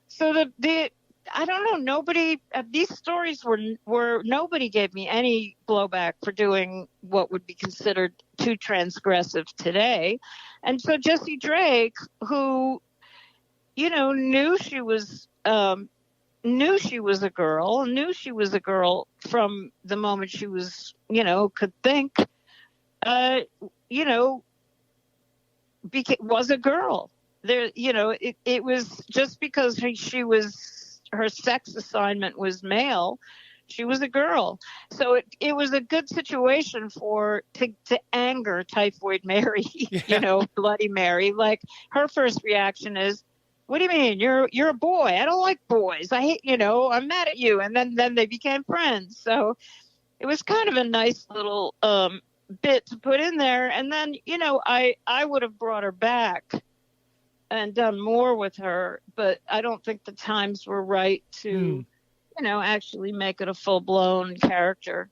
[SPEAKER 2] So I don't know, nobody, these stories were nobody gave me any blowback for doing what would be considered too transgressive today. And so Jesse Drake, who, knew she was a girl, from the moment she was, could think, was a girl. There, it was just because her sex assignment was male, she was a girl. So it was a good situation to anger Typhoid Mary, Bloody Mary. Like, her first reaction is, what do you mean? You're a boy. I don't like boys. I hate, I'm mad at you. And then they became friends. So it was kind of a nice little bit to put in there. And then, I would have brought her back and done more with her, but I don't think the times were right to, actually make it a full-blown character.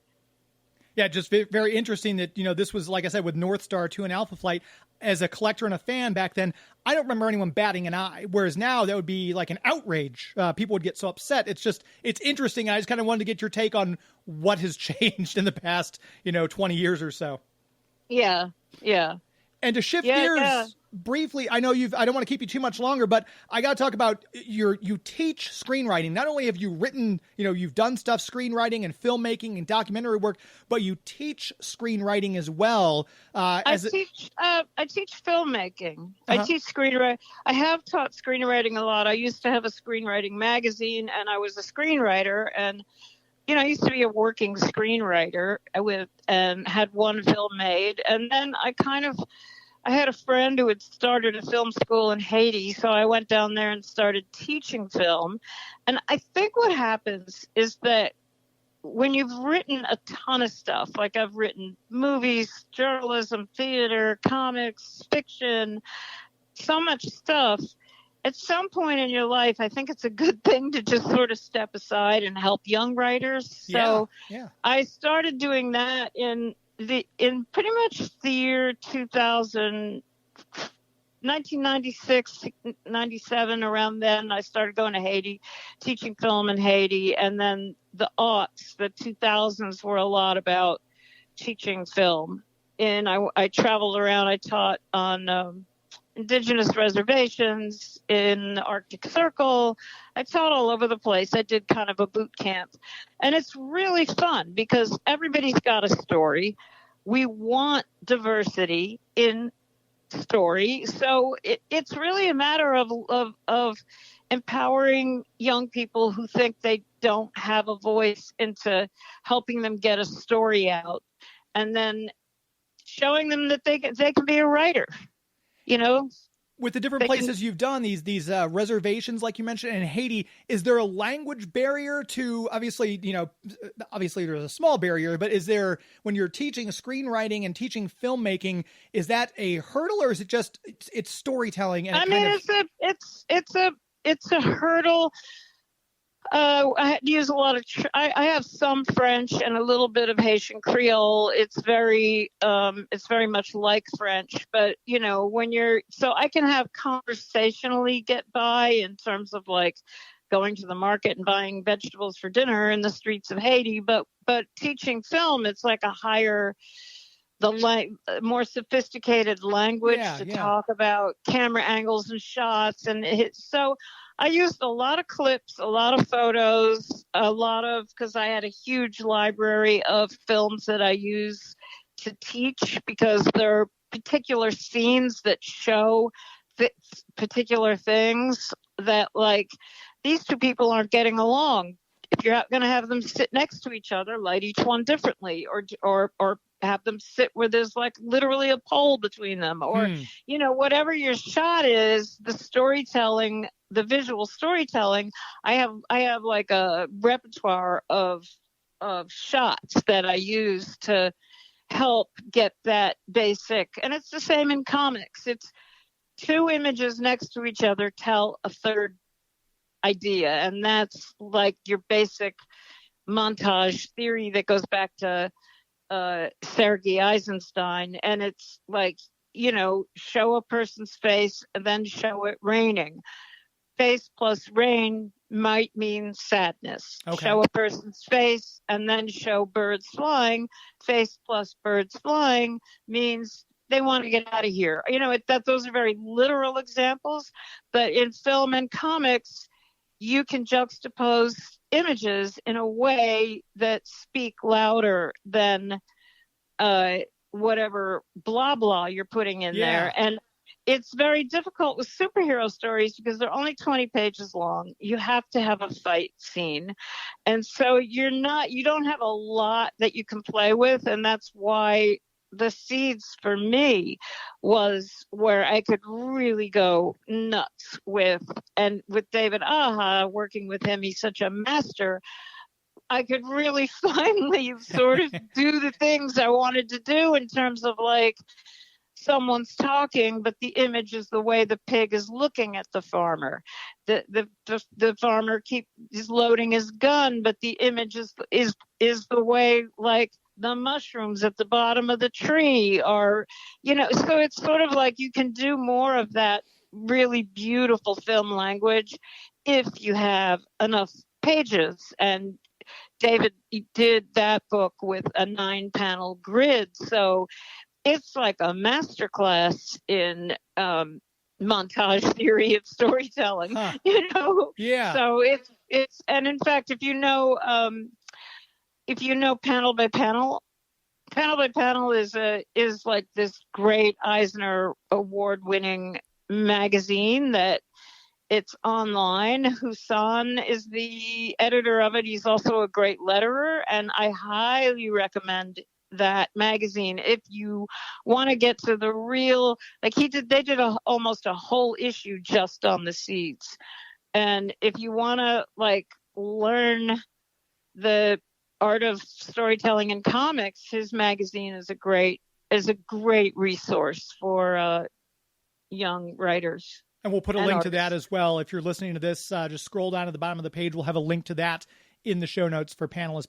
[SPEAKER 1] Yeah, just very interesting that, this was, like I said, with North Star 2 and Alpha Flight. As a collector and a fan back then, I don't remember anyone batting an eye, whereas now that would be like an outrage. People would get so upset. It's interesting. I just kind of wanted to get your take on what has changed in the past, 20 years or so.
[SPEAKER 2] Yeah. Yeah.
[SPEAKER 1] And to shift
[SPEAKER 2] Yeah,
[SPEAKER 1] gears
[SPEAKER 2] yeah.
[SPEAKER 1] briefly, I know I don't want to keep you too much longer, but I got to talk about you teach screenwriting. Not only have you written, you've done stuff, screenwriting and filmmaking and documentary work, but you teach screenwriting as well.
[SPEAKER 2] I teach filmmaking. I
[SPEAKER 1] Uh-huh.
[SPEAKER 2] teach screenwriting. I have taught screenwriting a lot. I used to have a screenwriting magazine, and I was a screenwriter. And I used to be a working screenwriter and had one film made. And then I had a friend who had started a film school in Haiti, so I went down there and started teaching film. And I think what happens is that when you've written a ton of stuff, like I've written movies, journalism, theater, comics, fiction, so much stuff, at some point in your life, I think it's a good thing to just sort of step aside and help young writers. So
[SPEAKER 1] yeah.
[SPEAKER 2] I started doing that in pretty much the year 2000, 1996, 97, around then. I started going to Haiti, teaching film in Haiti. And then the 2000s were a lot about teaching film. And I traveled around. I taught on indigenous reservations in the Arctic Circle. I taught all over the place. I did kind of a boot camp. And it's really fun because everybody's got a story. We want diversity in story. So it's really a matter of empowering young people who think they don't have a voice into helping them get a story out, and then showing them that they can be a writer.
[SPEAKER 1] With the different places you've done, these reservations, like you mentioned, in Haiti, is there a language barrier to, obviously there's a small barrier, but is there, when you're teaching screenwriting and teaching filmmaking, is that a hurdle, or is it just, it's storytelling? And
[SPEAKER 2] it's a hurdle. I use a lot of, I have some French and a little bit of Haitian Creole. It's very much like French, but so I can have conversationally get by in terms of like going to the market and buying vegetables for dinner in the streets of Haiti. But teaching film, it's like a higher, more sophisticated language to talk about camera angles and shots. And so I used a lot of clips, a lot of photos, because I had a huge library of films that I use to teach, because there are particular scenes that show particular things that, like, these two people aren't getting along. If you're going to have them sit next to each other, light each one differently, or have them sit where there's like literally a pole between them, or whatever your shot is, the storytelling, the visual storytelling. I have like a repertoire of shots that I use to help get that basic. And it's the same in comics. It's two images next to each other tell a third idea, and that's like your basic montage theory that goes back to Sergei Eisenstein. And it's like, show a person's face and then show it raining. Face plus rain might mean sadness. Okay. Show a person's face and then show birds flying. Face plus birds flying means they want to get out of here. Those are very literal examples, but in film and comics, you can juxtapose images in a way that speak louder than whatever blah blah you're putting in there. And it's very difficult with superhero stories because they're only 20 pages long. You have to have a fight scene. And so you don't have a lot that you can play with. And that's why the Seeds for me was where I could really go nuts with David Aja, working with him. He's such a master. I could really finally sort of do the things I wanted to do in terms of like someone's talking, but the image is the way the pig is looking at the farmer. The farmer is loading his gun, but the image is the way like the mushrooms at the bottom of the tree are, so it's sort of like you can do more of that really beautiful film language if you have enough pages. And David did that book with a 9-panel grid. So it's like a masterclass in montage theory of storytelling.
[SPEAKER 1] Huh.
[SPEAKER 2] You know,
[SPEAKER 1] Yeah.
[SPEAKER 2] so it's and in fact, if you know Panel by Panel. Panel by Panel is like this great Eisner Award-winning magazine that it's online. Husan is the editor of it. He's also a great letterer, and I highly recommend that magazine if you want to get to the real. Like they did almost a whole issue just on the seeds, and if you want to like learn the art of storytelling in comics, his magazine is a great resource for young writers.
[SPEAKER 1] And we'll put a
[SPEAKER 2] and
[SPEAKER 1] link
[SPEAKER 2] artists.
[SPEAKER 1] to that as well. If you're listening to this, just scroll down to the bottom of the page. We'll have a link to that in the show notes for panel to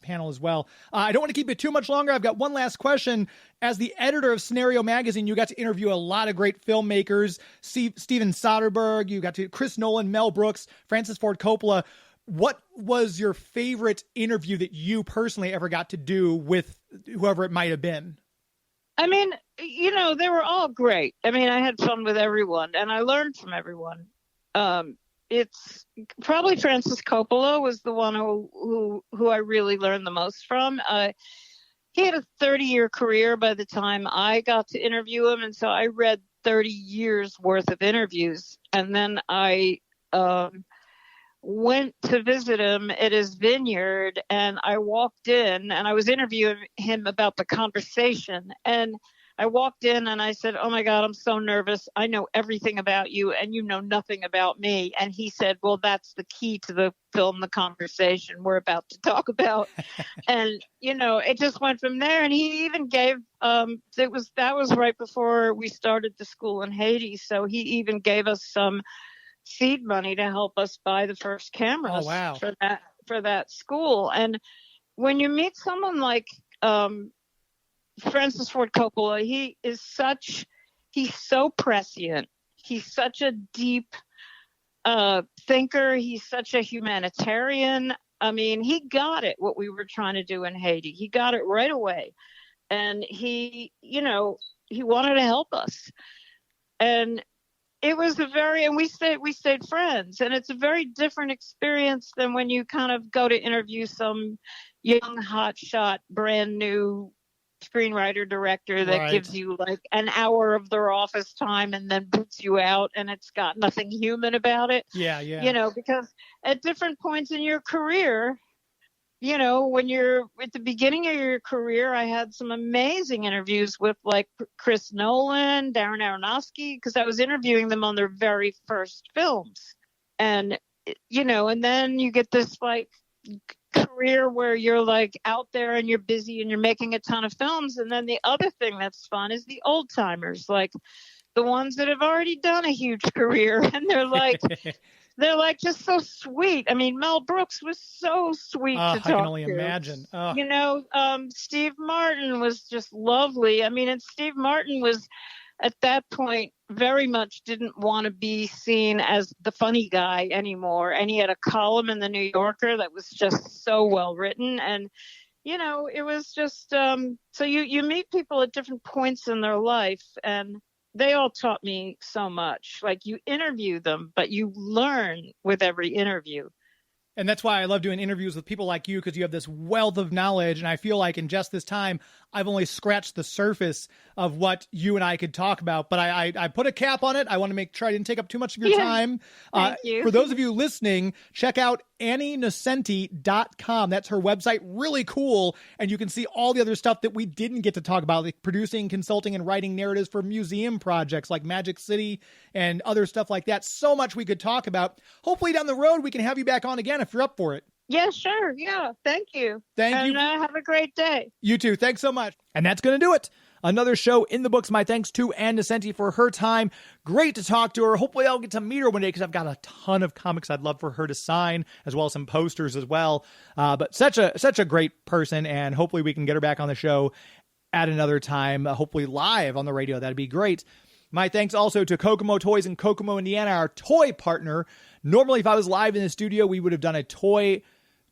[SPEAKER 1] panel as well. I don't want to keep it too much longer. I've got one last question. As the editor of Scenario Magazine, you got to interview a lot of great filmmakers. Steven Soderbergh, you got to Chris Nolan, Mel Brooks, Francis Ford Coppola. What was your favorite interview that you personally ever got to do with whoever it might have been?
[SPEAKER 2] I mean, you know, they were all great. I mean, I had fun with everyone, and I learned from everyone. It's probably Francis Coppola was the one who I really learned the most from. He had a 30-year career by the time I got to interview him, and so I read 30 years worth of interviews, and then I went to visit him at his vineyard, and I walked in and I was interviewing him about The Conversation, and I walked in and I said, "Oh my God, I'm so nervous. I know everything about you and you know nothing about me." And he said, "Well, that's the key to the film, The Conversation we're about to talk about." And, you know, it just went from there. And he even gave, that was right before we started the school in Haiti. So he even gave us some seed money to help us buy the first cameras for that school. And when you meet someone like Francis Ford Coppola, he's so prescient. He's such a deep thinker. He's such a humanitarian. I mean, he got it, what we were trying to do in Haiti. He got it right away. And he wanted to help us. And it was and we stayed friends, and it's a very different experience than when you kind of go to interview some young hotshot brand new screenwriter director that gives you like an hour of their office time and then boots you out, and it's got nothing human about it.
[SPEAKER 1] Yeah.
[SPEAKER 2] You know, because at different points in your career, you know, when you're at the beginning of your career, I had some amazing interviews with like Chris Nolan, Darren Aronofsky, because I was interviewing them on their very first films. And, you know, and then you get this like career where you're like out there and you're busy and you're making a ton of films. And then the other thing that's fun is the old timers, like the ones that have already done a huge career, and they're like just so sweet. I mean, Mel Brooks was so sweet to talk to.
[SPEAKER 1] I can only imagine.
[SPEAKER 2] You know, Steve Martin was just lovely. I mean, and Steve Martin was at that point very much didn't want to be seen as the funny guy anymore. And he had a column in the New Yorker that was just so well written. And, you know, it was just, so you meet people at different points in their life, and they all taught me so much. Like, you interview them, but you learn with every interview.
[SPEAKER 1] And that's why I love doing interviews with people like you, because you have this wealth of knowledge. And I feel like in just this time, I've only scratched the surface of what you and I could talk about. But I put a cap on it. I want to make sure I didn't take up too much of your time.
[SPEAKER 2] Thank you.
[SPEAKER 1] For those of you listening, check out AnnieNocenti.com. That's her website. Really cool. And you can see all the other stuff that we didn't get to talk about, like producing, consulting, and writing narratives for museum projects like Magic City and other stuff like that. So much we could talk about. Hopefully down the road, we can have you back on again if you're up for it.
[SPEAKER 2] Yeah, sure. Yeah. Thank you.
[SPEAKER 1] Thank you.
[SPEAKER 2] And have a great day.
[SPEAKER 1] You too. Thanks so much. And that's going to do it. Another show in the books. My thanks to Ann Nocenti for her time. Great to talk to her. Hopefully I'll get to meet her one day, because I've got a ton of comics I'd love for her to sign, as well as some posters as well. But such a great person, and hopefully we can get her back on the show at another time, hopefully live on the radio. That'd be great. My thanks also to Kokomo Toys in Kokomo, Indiana, our toy partner. Normally, if I was live in the studio, we would have done a toy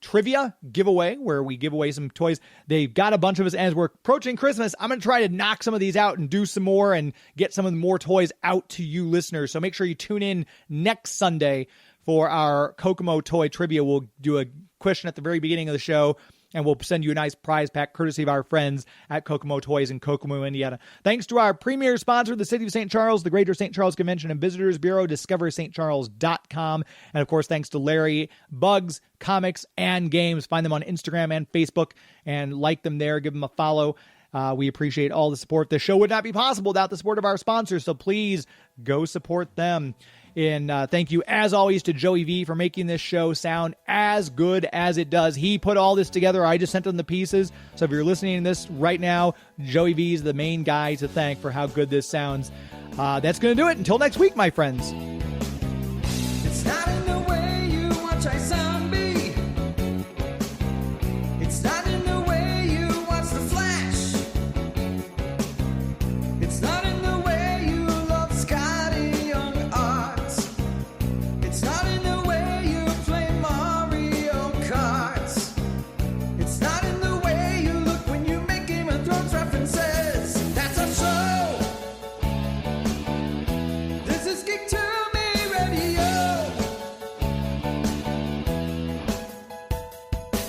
[SPEAKER 1] trivia giveaway where we give away some toys. They've got a bunch of us, and as we're approaching Christmas, I'm going to try to knock some of these out and do some more and get some of the more toys out to you listeners. So make sure you tune in next Sunday for our Kokomo toy trivia. We'll do a question at the very beginning of the show, and we'll send you a nice prize pack courtesy of our friends at Kokomo Toys in Kokomo, Indiana. Thanks to our premier sponsor, the City of St. Charles, the Greater St. Charles Convention and Visitors Bureau, discoverstcharles.com. And, of course, thanks to Larry, Bugs, Comics, and Games. Find them on Instagram and Facebook and like them there. Give them a follow. We appreciate all the support. The show would not be possible without the support of our sponsors, so please go support them. And thank you, as always, to Joey V for making this show sound as good as it does. He put all this together. I just sent him the pieces. So if you're listening to this right now, Joey V is the main guy to thank for how good this sounds. That's going to do it. Until next week, my friends.
[SPEAKER 7] It's not in the way you watch I zombie. It's not in the way you watch The Flash. It's not in the way you love Scotty Young Arts. It's not in the way you play Mario Karts. It's not in the way you look when you make Game of Thrones references. That's a show. This is Geek to Me Radio.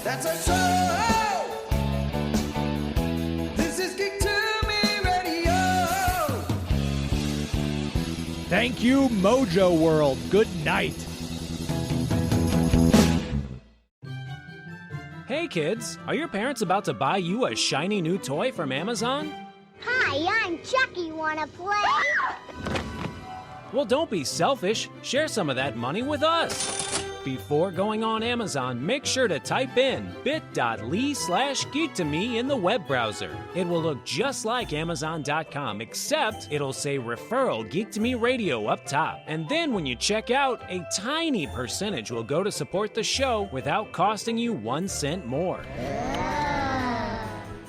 [SPEAKER 7] That's a show. This is Geek to Me Radio.
[SPEAKER 1] Thank you, Mojo World. Good night.
[SPEAKER 8] Hey kids, are your parents about to buy you a shiny new toy from Amazon?
[SPEAKER 9] Hi, I'm Chucky. Wanna play?
[SPEAKER 8] Well, don't be selfish. Share some of that money with us. Before going on Amazon, make sure to type in bit.ly/geek2me in the web browser. It will look just like Amazon.com, except it'll say referral Geek to Me Radio up top. And then when you check out, a tiny percentage will go to support the show without costing you 1 cent more.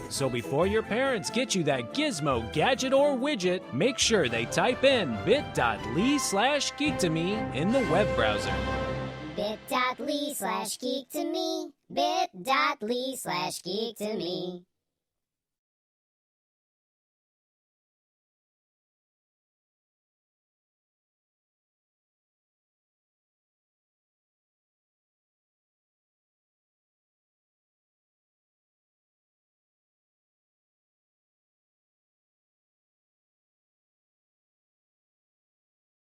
[SPEAKER 8] So before your parents get you that gizmo, gadget, or widget, make sure they type in bit.ly/geek2me in the web browser.
[SPEAKER 9] Bit.ly/geek2me. Bit.ly/geek2me.